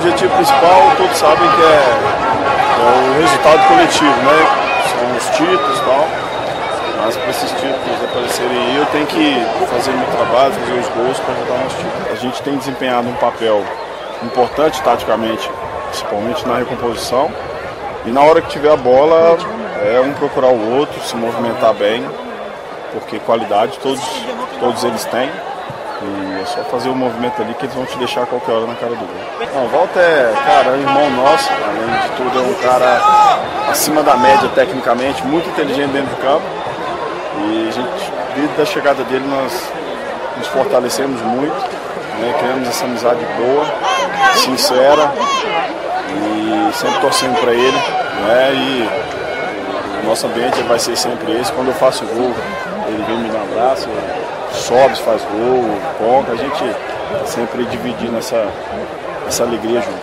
objetivo principal, todos sabem que é o resultado coletivo, né? São os títulos e tal. Mas para esses títulos aparecerem aí, eu tenho que fazer meu trabalho, fazer os gols para ajudar nos títulos. A gente tem desempenhado um papel importante taticamente, principalmente na recomposição. E na hora que tiver a bola, um procurar o outro, se movimentar bem, porque qualidade todos eles têm. E é só fazer o movimento ali que eles vão te deixar a qualquer hora na cara do gol. Não, o Walter é um irmão nosso, além de tudo é um cara acima da média tecnicamente, muito inteligente dentro do campo. E a gente, desde a chegada dele, nós nos fortalecemos muito, né? Criamos essa amizade boa, sincera e sempre torcendo para ele, né? E o nosso ambiente vai ser sempre esse. Quando eu faço gol, ele vem me dar um abraço, sobe, faz gol, ponta. A gente sempre dividindo essa alegria junto.